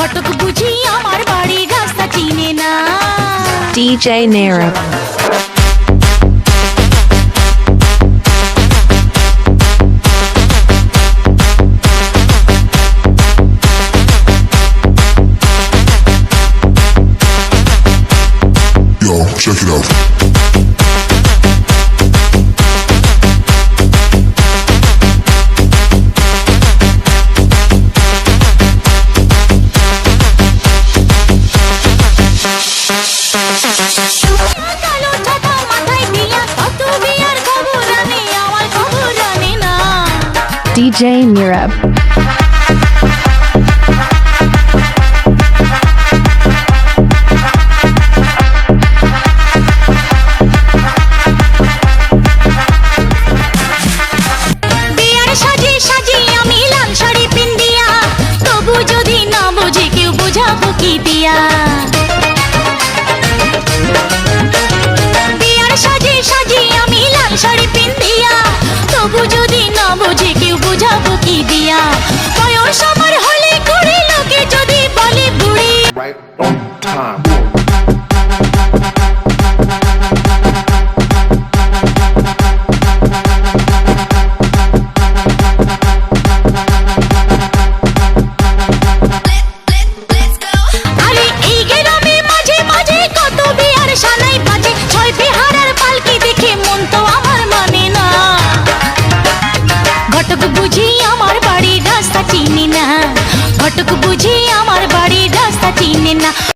ফটক বুঝি আমার বাড়ির রাস্তা চিনে না। DJ Nerab. Yo, check it out. কালো ছাতা মাথায় দিয়া কত বিয়ার খবর আনে, আমার খবর আনে না। DJ Nerab. বিয়ার সাজে সাজে আমি লাল শাড়ি পিন্দিয়া, তবু যদি না বুঝে কেউ বোঝাবো কি দিয়া। বিয়ার সাজে সাজে আমি লাল শাড়ি পিন্দিয়া, তবু যদি না বুঝে কেউ বোঝাবো কি দিয়া। বয়স আমার হলে কুড়ি, লোকে যদি বলে বুড়ি। Right on time.